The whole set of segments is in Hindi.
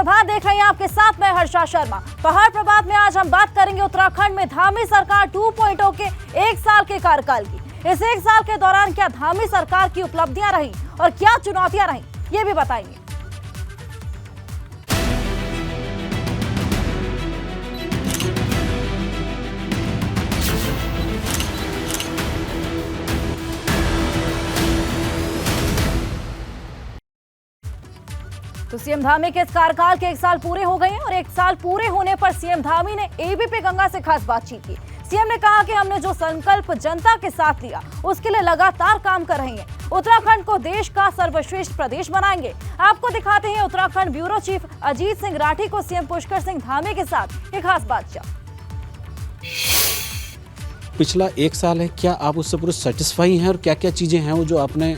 प्रभात देख रहे हैं, आपके साथ मैं हर्षा शर्मा। पहाड़ प्रभात में आज हम बात करेंगे उत्तराखंड में धामी सरकार 2.0 के 1 साल के कार्यकाल की। इस 1 साल के दौरान क्या धामी सरकार की उपलब्धियां रही और क्या चुनौतियां रही, ये भी बताएंगे। तो सीएम धामी के इस कार्यकाल के 1 साल पूरे हो गए हैं और 1 साल पूरे होने पर सीएम धामी ने एबीपी गंगा से खास बातचीत की। सीएम ने कहा कि हमने जो संकल्प जनता के साथ लिया उसके लिए लगातार काम कर रहे हैं। उत्तराखंड को देश का सर्वश्रेष्ठ प्रदेश बनाएंगे। आपको दिखाते हैं उत्तराखंड ब्यूरो चीफ अजीत सिंह राठी को सीएम पुष्कर सिंह धामी के साथ एक खास बातचीत। पिछला 1 साल है, क्या आप उससे पूरे सेटिस्फाई हैं और क्या क्या चीज़ें हैं वो जो आपने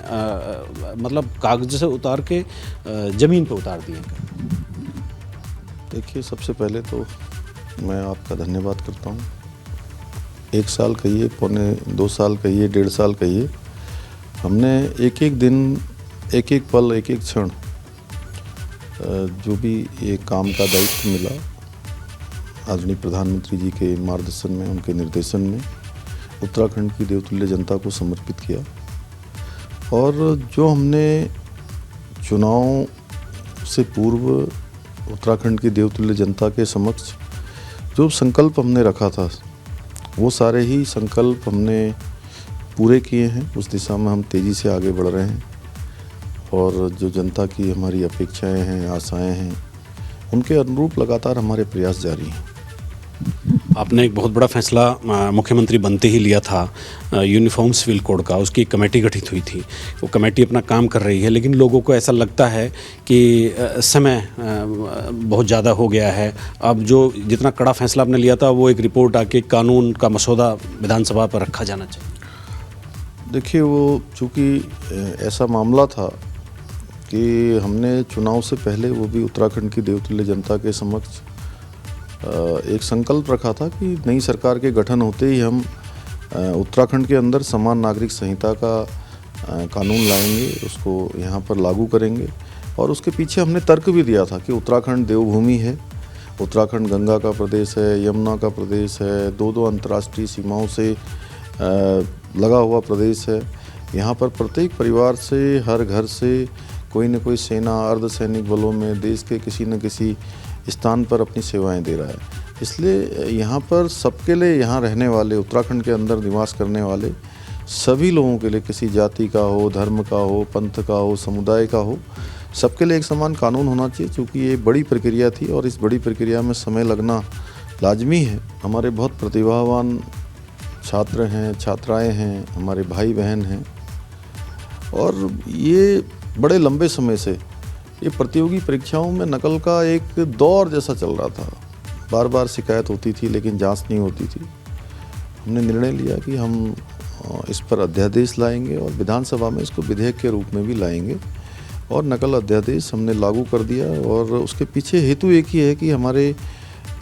मतलब कागज से उतार के ज़मीन पे उतार दिए हैं? देखिए, सबसे पहले तो मैं आपका धन्यवाद करता हूँ। 1 साल कहिए, पौने 2 साल कहिए, 1.5 साल कहिए, हमने एक एक दिन, एक एक पल, एक एक क्षण जो भी ये काम का दायित्व मिला आदरणीय प्रधानमंत्री जी के मार्गदर्शन में, उनके निर्देशन में उत्तराखंड की देवतुल्य जनता को समर्पित किया। और जो हमने चुनाव से पूर्व उत्तराखंड की देवतुल्य जनता के समक्ष जो संकल्प हमने रखा था, वो सारे ही संकल्प हमने पूरे किए हैं। उस दिशा में हम तेज़ी से आगे बढ़ रहे हैं और जो जनता की हमारी अपेक्षाएं हैं, आशाएं हैं, उनके अनुरूप लगातार हमारे प्रयास जारी हैं। आपने एक बहुत बड़ा फैसला मुख्यमंत्री बनते ही लिया था यूनिफॉर्म सिविल कोड का। उसकी एक कमेटी गठित हुई थी, वो कमेटी अपना काम कर रही है, लेकिन लोगों को ऐसा लगता है कि समय बहुत ज़्यादा हो गया है। अब जो जितना कड़ा फैसला आपने लिया था, वो एक रिपोर्ट आके कानून का मसौदा विधानसभा पर रखा जाना चाहिए। देखिए, वो चूँकि ऐसा मामला था कि हमने चुनाव से पहले वो भी उत्तराखंड की देवतुल्य जनता के समक्ष एक संकल्प रखा था कि नई सरकार के गठन होते ही हम उत्तराखंड के अंदर समान नागरिक संहिता का कानून लाएंगे, उसको यहाँ पर लागू करेंगे। और उसके पीछे हमने तर्क भी दिया था कि उत्तराखंड देवभूमि है, उत्तराखंड गंगा का प्रदेश है, यमुना का प्रदेश है, 2 अंतर्राष्ट्रीय सीमाओं से लगा हुआ प्रदेश है। यहाँ पर प्रत्येक परिवार से, हर घर से कोई न कोई सेना, अर्धसैनिक बलों में देश के किसी न किसी स्थान पर अपनी सेवाएं दे रहा है। इसलिए यहाँ पर सबके लिए, यहाँ रहने वाले, उत्तराखंड के अंदर निवास करने वाले सभी लोगों के लिए, किसी जाति का हो, धर्म का हो, पंथ का हो, समुदाय का हो, सबके लिए एक समान कानून होना चाहिए। क्योंकि ये बड़ी प्रक्रिया थी और इस बड़ी प्रक्रिया में समय लगना लाजमी है। हमारे बहुत प्रतिभावान छात्र हैं, छात्राएँ हैं, हमारे भाई बहन हैं, और ये बड़े लंबे समय से ये प्रतियोगी परीक्षाओं में नकल का एक दौर जैसा चल रहा था। बार बार शिकायत होती थी लेकिन जांच नहीं होती थी। हमने निर्णय लिया कि हम इस पर अध्यादेश लाएंगे और विधानसभा में इसको विधेयक के रूप में भी लाएंगे, और नकल अध्यादेश हमने लागू कर दिया। और उसके पीछे हेतु एक ही है कि हमारे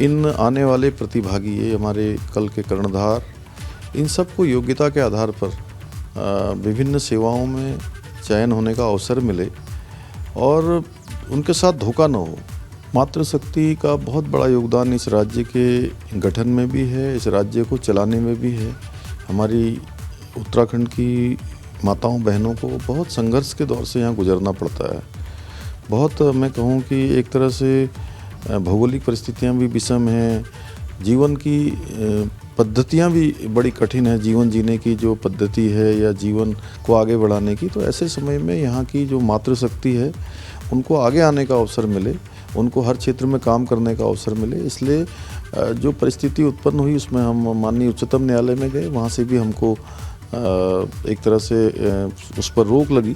इन आने वाले प्रतिभागी, ये हमारे कल के कर्णधार, इन सबको योग्यता के आधार पर विभिन्न सेवाओं में चयन होने का अवसर मिले और उनके साथ धोखा न हो। मातृशक्ति का बहुत बड़ा योगदान इस राज्य के गठन में भी है, इस राज्य को चलाने में भी है। हमारी उत्तराखंड की माताओं बहनों को बहुत संघर्ष के दौर से यहाँ गुजरना पड़ता है। बहुत, मैं कहूँ कि एक तरह से भौगोलिक परिस्थितियाँ भी विषम हैं, जीवन की पद्धतियाँ भी बड़ी कठिन है, जीवन जीने की जो पद्धति है या जीवन को आगे बढ़ाने की। तो ऐसे समय में यहाँ की जो मातृशक्ति है, उनको आगे आने का अवसर मिले, उनको हर क्षेत्र में काम करने का अवसर मिले। इसलिए जो परिस्थिति उत्पन्न हुई उसमें हम माननीय उच्चतम न्यायालय में गए, वहाँ से भी हमको एक तरह से उस पर रोक लगी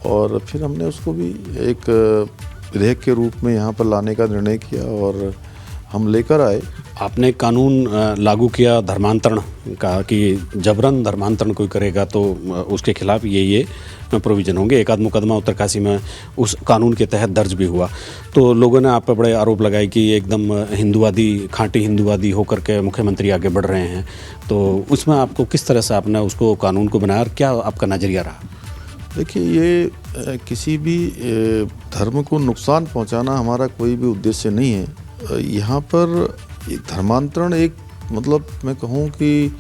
और फिर हमने उसको भी एक विधेयक के रूप में यहाँ पर लाने का निर्णय किया और हम लेकर आए। आपने कानून लागू किया धर्मांतरण का, कि जबरन धर्मांतरण कोई करेगा तो उसके खिलाफ ये प्रोविज़न होंगे। एक आध मुकदमा उत्तरकाशी में उस कानून के तहत दर्ज भी हुआ। तो लोगों ने आप पर बड़े आरोप लगाए कि एकदम हिंदूवादी, खाँटी हिंदूवादी होकर के मुख्यमंत्री आगे बढ़ रहे हैं। तो उसमें आपको किस तरह से आपने उसको कानून को बनाया और क्या आपका नज़रिया रहा? देखिए, ये किसी भी धर्म को नुकसान पहुंचाना हमारा कोई भी उद्देश्य नहीं है। यहाँ पर ये धर्मांतरण एक मतलब मैं कहूँ कि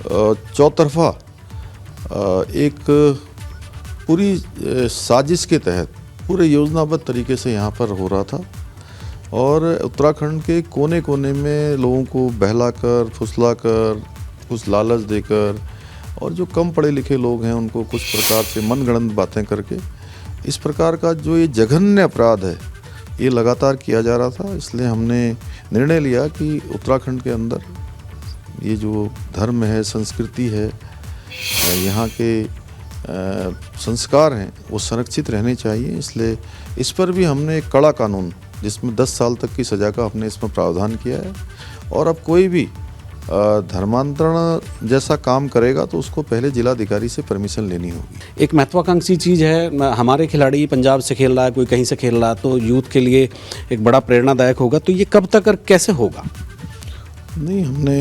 चौतरफा एक पूरी साजिश के तहत पूरे योजनाबद्ध तरीके से यहाँ पर हो रहा था और उत्तराखंड के कोने कोने में लोगों को बहलाकर, फुसलाकर, कुछ लालच देकर और जो कम पढ़े लिखे लोग हैं उनको कुछ प्रकार से मनगढ़ंत बातें करके इस प्रकार का जो ये जघन्य अपराध है ये लगातार किया जा रहा था। इसलिए हमने निर्णय लिया कि उत्तराखंड के अंदर ये जो धर्म है, संस्कृति है, यहाँ के संस्कार हैं वो संरक्षित रहने चाहिए। इसलिए इस पर भी हमने एक कड़ा कानून जिसमें 10 साल तक की सज़ा का हमने इसमें प्रावधान किया है और अब कोई भी धर्मांतरण जैसा काम करेगा तो उसको पहले जिलाधिकारी से परमिशन लेनी होगी। एक महत्वाकांक्षी चीज़ है, हमारे खिलाड़ी पंजाब से खेल रहा है, कोई कहीं से खेल रहा है, तो यूथ के लिए एक बड़ा प्रेरणादायक होगा। तो ये कब तक और कैसे होगा? नहीं, हमने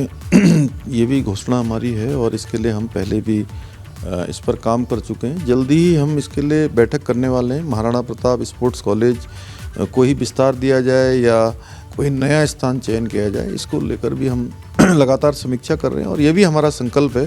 ये भी घोषणा हमारी है और इसके लिए हम पहले भी इस पर काम कर चुके हैं। जल्दी ही हम इसके लिए बैठक करने वाले हैं। महाराणा प्रताप स्पोर्ट्स कॉलेज को ही विस्तार दिया जाए या कोई नया स्थान चयन किया जाए, इसको लेकर भी हम लगातार समीक्षा कर रहे हैं और ये भी हमारा संकल्प है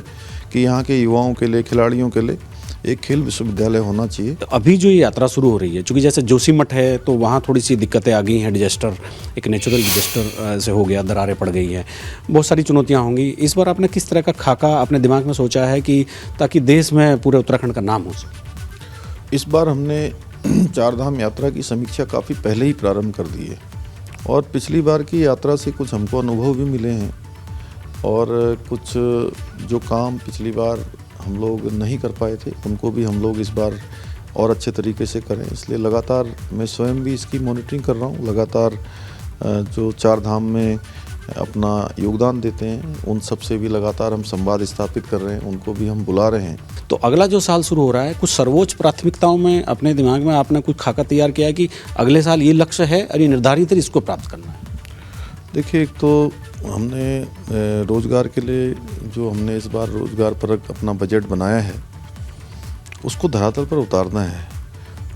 कि यहाँ के युवाओं के लिए, खिलाड़ियों के लिए एक खेल विश्वविद्यालय होना चाहिए। अभी जो ये यात्रा शुरू हो रही है, चूँकि जैसे जोशीमठ है तो वहाँ थोड़ी सी दिक्कतें आ गई हैं, डिजास्टर एक नेचुरल डिजास्टर से हो गया, दरारें पड़ गई हैं, बहुत सारी चुनौतियाँ होंगी। इस बार आपने किस तरह का खाका अपने दिमाग में सोचा है कि ताकि देश में पूरे उत्तराखंड का नाम हो सके? इस बार हमने चारधाम यात्रा की समीक्षा काफ़ी पहले ही प्रारंभ कर दी है और पिछली बार की यात्रा से कुछ हमको अनुभव भी मिले हैं और कुछ जो काम पिछली बार हम लोग नहीं कर पाए थे उनको भी हम लोग इस बार और अच्छे तरीके से करें। इसलिए लगातार मैं स्वयं भी इसकी मॉनिटरिंग कर रहा हूँ। लगातार जो चारधाम में अपना योगदान देते हैं उन सब से भी लगातार हम संवाद स्थापित कर रहे हैं, उनको भी हम बुला रहे हैं। तो अगला जो साल शुरू हो रहा है, कुछ सर्वोच्च प्राथमिकताओं में अपने दिमाग में आपने कुछ खाका तैयार किया है कि अगले साल ये लक्ष्य है और ये निर्धारित है, इसको प्राप्त करना है? देखिए, एक तो हमने रोज़गार के लिए जो हमने इस बार रोज़गार पर अपना बजट बनाया है उसको धरातल पर उतारना है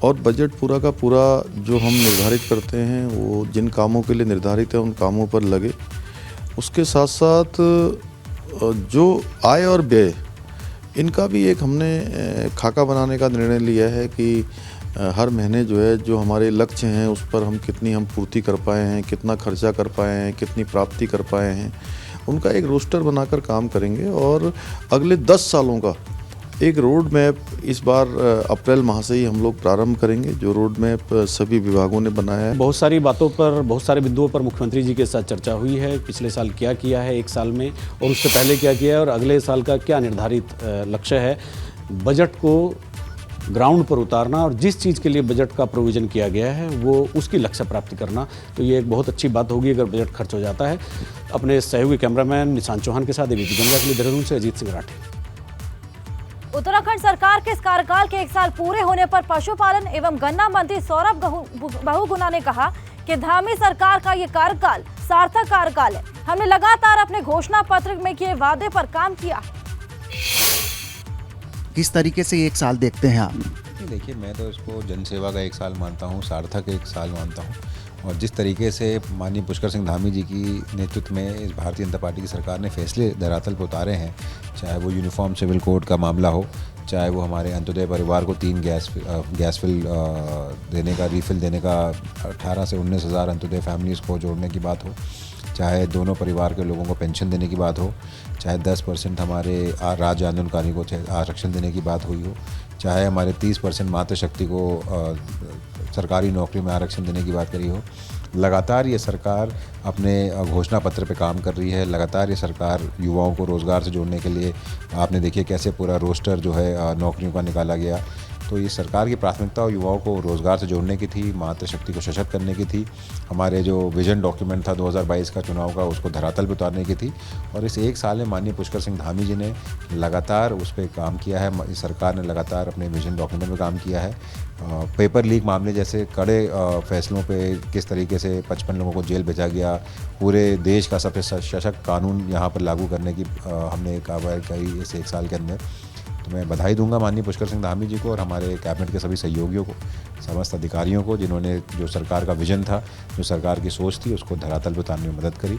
और बजट पूरा का पूरा जो हम निर्धारित करते हैं वो जिन कामों के लिए निर्धारित है उन कामों पर लगे। उसके साथ साथ जो आय और व्यय इनका भी एक हमने खाका बनाने का निर्णय लिया है कि हर महीने जो है जो हमारे लक्ष्य हैं उस पर हम कितनी हम पूर्ति कर पाए हैं, कितना खर्चा कर पाए हैं, कितनी प्राप्ति कर पाए हैं, उनका एक रोस्टर बनाकर काम करेंगे और अगले 10 सालों का एक रोड मैप इस बार अप्रैल माह से ही हम लोग प्रारंभ करेंगे, जो रोड मैप सभी विभागों ने बनाया है। बहुत सारी बातों पर, बहुत सारे बिंदुओं पर मुख्यमंत्री जी के साथ चर्चा हुई है। पिछले साल क्या किया है एक साल में और उससे पहले क्या किया है और अगले साल का क्या निर्धारित लक्ष्य है। बजट को ग्राउंड पर उतारना और जिस चीज़ के लिए बजट का प्रोविज़न किया गया है वो उसकी लक्ष्य प्राप्ति करना, तो ये एक बहुत अच्छी बात होगी अगर बजट खर्च हो जाता है। अपने सहयोगी कैमरामैन निशांत चौहान के साथ एबीपी गंगा के लिए देहरादून से अजीत सिंह राठी। उत्तराखंड सरकार के इस कार्यकाल के 1 साल पूरे होने पर पशुपालन एवं गन्ना मंत्री सौरभ बहुगुणा ने कहा कि धामी सरकार का ये कार्यकाल सार्थक कार्यकाल है। हमने लगातार अपने घोषणा पत्र में किए वादे पर काम किया। किस तरीके से 1 साल देखते हैं आप? देखिए, मैं तो इसको जनसेवा का 1 साल मानता हूँ, सार्थक 1 साल मानता हूँ और जिस तरीके से माननीय पुष्कर सिंह धामी जी की नेतृत्व में इस भारतीय जनता पार्टी की सरकार ने फैसले धरातल पर उतारे हैं, चाहे वो यूनिफॉर्म सिविल कोड का मामला हो, चाहे वो हमारे अंत्योदय परिवार को 3 गैस फिल देने का, रीफिल देने का 18 से 19 हज़ार अंत्योदय फैमिलीज़ को जोड़ने की बात हो, चाहे दोनों परिवार के लोगों को पेंशन देने की बात हो, चाहे 10% हमारे राज्य आंदोलनकारियों को आरक्षण देने की बात हुई हो, चाहे हमारे 30% मातृशक्ति को सरकारी नौकरी में आरक्षण देने की बात करी हो। लगातार ये सरकार अपने घोषणा पत्र पे काम कर रही है। लगातार ये सरकार युवाओं को रोज़गार से जोड़ने के लिए, आपने देखिए कैसे पूरा रोस्टर जो है नौकरियों का निकाला गया। तो ये सरकार की प्राथमिकता युवाओं को रोज़गार से जोड़ने की थी, मातृशक्ति को सशक्त करने की थी। हमारे जो विजन डॉक्यूमेंट था 2022 का चुनाव का, उसको धरातल पर उतारने की थी और इस 1 साल में माननीय पुष्कर सिंह धामी जी ने लगातार उस पर काम किया है। इस सरकार ने लगातार अपने विजन डॉक्यूमेंट में काम किया है। पेपर लीक मामले जैसे कड़े फैसलों पे किस तरीके से 55 लोगों को जेल भेजा गया, पूरे देश का सबसे सशक्त कानून यहाँ पर लागू करने की हमने कार्रवाई करी इस 1 साल के अंदर। तो मैं बधाई दूंगा माननीय पुष्कर सिंह धामी जी को और हमारे कैबिनेट के सभी सहयोगियों को, समस्त अधिकारियों को, जिन्होंने जो सरकार का विजन था, जो सरकार की सोच थी, उसको धरातल पर उतारने में मदद करी।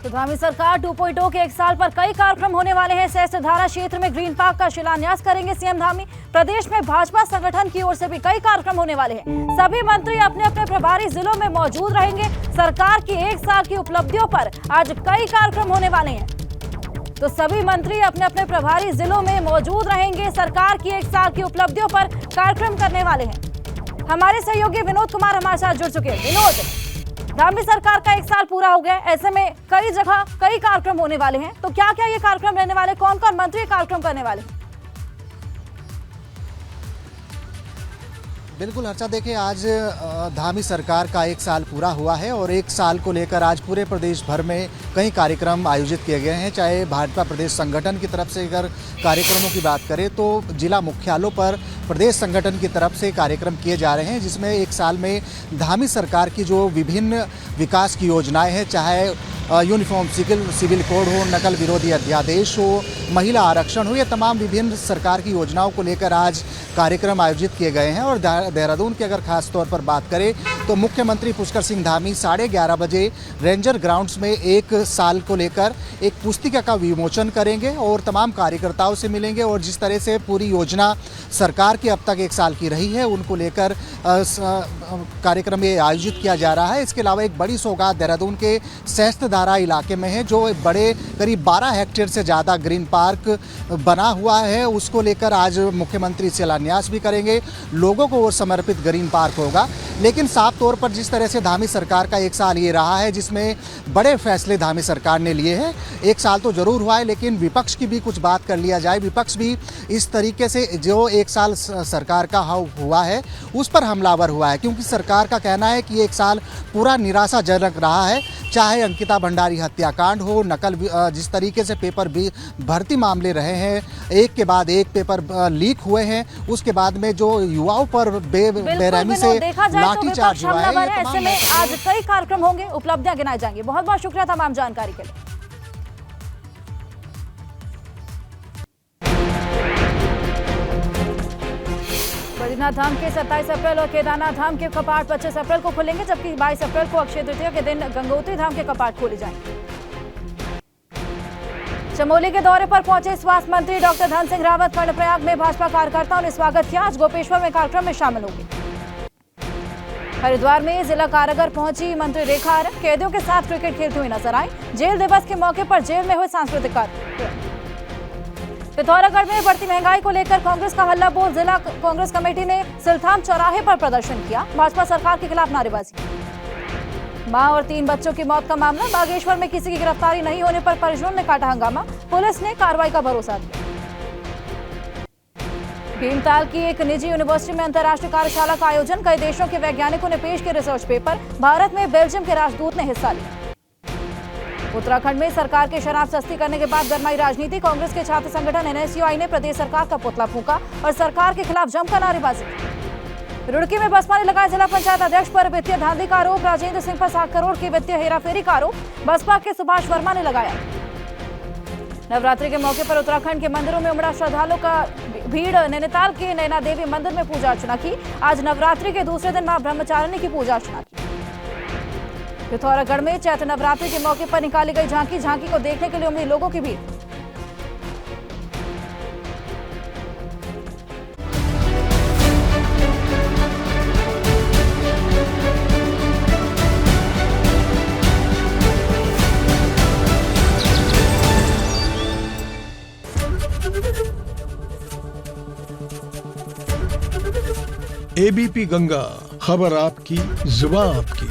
तो धामी सरकार 2.0 के 1 साल पर कई कार्यक्रम होने वाले हैं। सहस्त्रधारा क्षेत्र में ग्रीन पार्क का शिलान्यास करेंगे सीएम धामी। प्रदेश में भाजपा संगठन की ओर से भी कई कार्यक्रम होने वाले हैं। सभी मंत्री अपने अपने प्रभारी जिलों में मौजूद रहेंगे। सरकार की 1 साल की उपलब्धियों पर आज कई कार्यक्रम होने वाले हैं। तो सभी मंत्री अपने अपने प्रभारी जिलों में मौजूद रहेंगे। सरकार की 1 साल की उपलब्धियों पर कार्यक्रम करने वाले हैं। हमारे सहयोगी विनोद कुमार हमारे साथ जुड़ चुके हैं। विनोद, धामी सरकार का 1 साल पूरा हो गया, ऐसे में कई जगह कई कार्यक्रम होने वाले हैं, तो क्या क्या ये कार्यक्रम रहने वाले, कौन कौन मंत्री कार्यक्रम करने वाले हैं? बिल्कुल हर्षा, देखिए आज धामी सरकार का 1 साल पूरा हुआ है और 1 साल को लेकर आज पूरे प्रदेश भर में कई कार्यक्रम आयोजित किए गए हैं। चाहे भाजपा प्रदेश संगठन की तरफ से अगर कार्यक्रमों की बात करें तो जिला मुख्यालयों पर प्रदेश संगठन की तरफ से कार्यक्रम किए जा रहे हैं, जिसमें 1 साल में धामी सरकार की जो विभिन्न विकास की योजनाएं हैं, चाहे यूनिफॉर्म सिविल कोड हो, नकल विरोधी अध्यादेश हो, महिला आरक्षण हो, ये तमाम विभिन्न सरकार की योजनाओं को लेकर आज कार्यक्रम आयोजित किए गए हैं। और देहरादून की अगर खास तौर पर बात करें तो मुख्यमंत्री पुष्कर सिंह धामी 11:30 बजे रेंजर ग्राउंड्स में 1 साल को लेकर एक पुस्तिका का विमोचन करेंगे और तमाम कार्यकर्ताओं से मिलेंगे और जिस तरह से पूरी योजना सरकार की अब तक 1 साल की रही है उनको लेकर कार्यक्रम ये आयोजित किया जा रहा है। इसके अलावा एक बड़ी सौगात देहरादून के सहस्त्रधारा इलाके में है, जो बड़े करीब 12 हेक्टेयर से ज़्यादा ग्रीन पार्क बना हुआ है, उसको लेकर आज मुख्यमंत्री शिलान्यास भी करेंगे। लोगों को वो समर्पित ग्रीन पार्क होगा। लेकिन साफ तौर पर जिस तरह से धामी सरकार का 1 साल ये रहा है, जिसमें बड़े फैसले धामी सरकार ने लिए हैं, 1 साल तो जरूर हुआ है, लेकिन विपक्ष की भी कुछ बात कर लिया जाए। विपक्ष भी इस तरीके से जो 1 साल सरकार का हुआ है उस पर हमलावर हुआ है, क्योंकि सरकार का कहना है कि 1 साल पूरा निराशाजनक रहा है। चाहे अंकिता भंडारी हत्याकांड हो, नकल जिस तरीके से पेपर भी भर्ती मामले रहे हैं, एक के बाद एक पेपर लीक हुए हैं, उसके बाद में जो युवाओं पर बेरहमी से लाठीचार्ज हुआ है, ऐसे में आज कई कार्यक्रम होंगे, उपलब्धियां गिनाई जाएंगी। बहुत बहुत शुक्रिया तमाम जानकारी के लिए। बद्रीनाथ धाम के 27 अप्रैल और केदारनाथ धाम के कपाट 25 अप्रैल को खुलेंगे, जबकि 22 अप्रैल को अक्षय तृतीया के दिन गंगोत्री धाम के कपाट खोले जाएंगे। चमोली के दौरे पर पहुंचे स्वास्थ्य मंत्री डॉक्टर धन सिंह रावत। कर्णप्रयाग में भाजपा कार्यकर्ताओं ने स्वागत किया। आज गोपेश्वर में कार्यक्रम में शामिल होंगे। हरिद्वार में जिला कारागार पहुंची मंत्री रेखा आर्य, कैदियों के साथ क्रिकेट खेलती हुई नजर आई। जेल दिवस के मौके पर जेल में हुए सांस्कृतिक कार्यक्रम। पिथौरागढ़ में बढ़ती महंगाई को लेकर कांग्रेस का हल्ला बोल। जिला कांग्रेस कमेटी ने सिलथाम चौराहे पर प्रदर्शन किया। भाजपा सरकार के खिलाफ नारेबाजी। मां और 3 बच्चों की मौत का मामला। बागेश्वर में किसी की गिरफ्तारी नहीं होने पर परिजनों ने काटा हंगामा। पुलिस ने कार्रवाई का भरोसा दिया। भीमताल की एक निजी यूनिवर्सिटी में अंतर्राष्ट्रीय कार्यशाला का आयोजन। कई देशों के वैज्ञानिकों ने पेश किए रिसर्च पेपर। भारत में बेल्जियम के राजदूत ने हिस्सा लिया। उत्तराखंड में सरकार के शराब सस्ती करने के बाद गरमाई राजनीति। कांग्रेस के छात्र संगठन एनएसयूआई ने प्रदेश सरकार का पुतला फूंका और सरकार के खिलाफ जमकर नारेबाजी। रुड़की में बसपा ने लगाया जिला पंचायत अध्यक्ष पर वित्तीय धांधली का आरोप। राजेंद्र सिंह पर 7 करोड़ की वित्तीय हेराफेरी का आरोप बसपा के सुभाष वर्मा ने लगाया। नवरात्रि के मौके पर उत्तराखंड के मंदिरों में उमड़ा श्रद्धालुओं का भीड़। नैनीताल के नैना देवी मंदिर में पूजा अर्चना की। आज नवरात्रि के दूसरे दिन मां ब्रह्मचारिणी की पूजा अर्चना की। पिथौरागढ़ में चैत्र नवरात्रि के मौके पर निकाली गई झांकी को देखने के लिए उमड़ी लोगों की भीड़। एबीपी गंगा, खबर आपकी, जुबान आपकी।